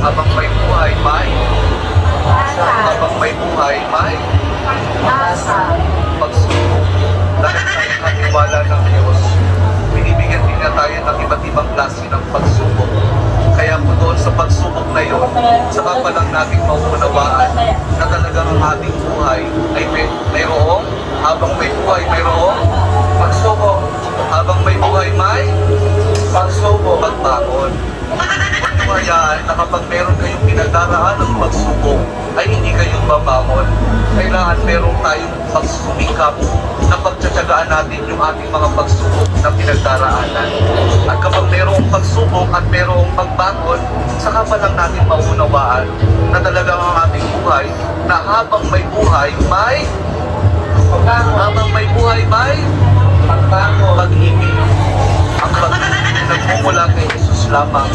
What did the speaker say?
Habang may buhay, may habang may buhay, may pagsubok. Dahil sa katiwala ng Diyos, binibigyan din niya tayo ng iba't ibang klase ng pagsubok. Kaya po doon sa pagsubok na yun, saka pa lang natin mauunawaan na talagang ang ating buhay ay mayroong, habang may buhay mayroong pagsubok. Habang may buhay may pagsubok, pagbangon. Kaya na kapag meron kayong pinagdaraan ng pagsubok, ay hindi kayong babangon. Kailangan meron tayong pagsumikap na pagtsatsagaan natin yung ating mga pagsubok na pinagdaraanan. At kapag merong pagsubok at merong pagbangon, saka pa lang natin maunawaan na talagang ang ating buhay, na habang may buhay, may pag-ibig. Ang pag-ibig na nagmumula kay Jesus lamang.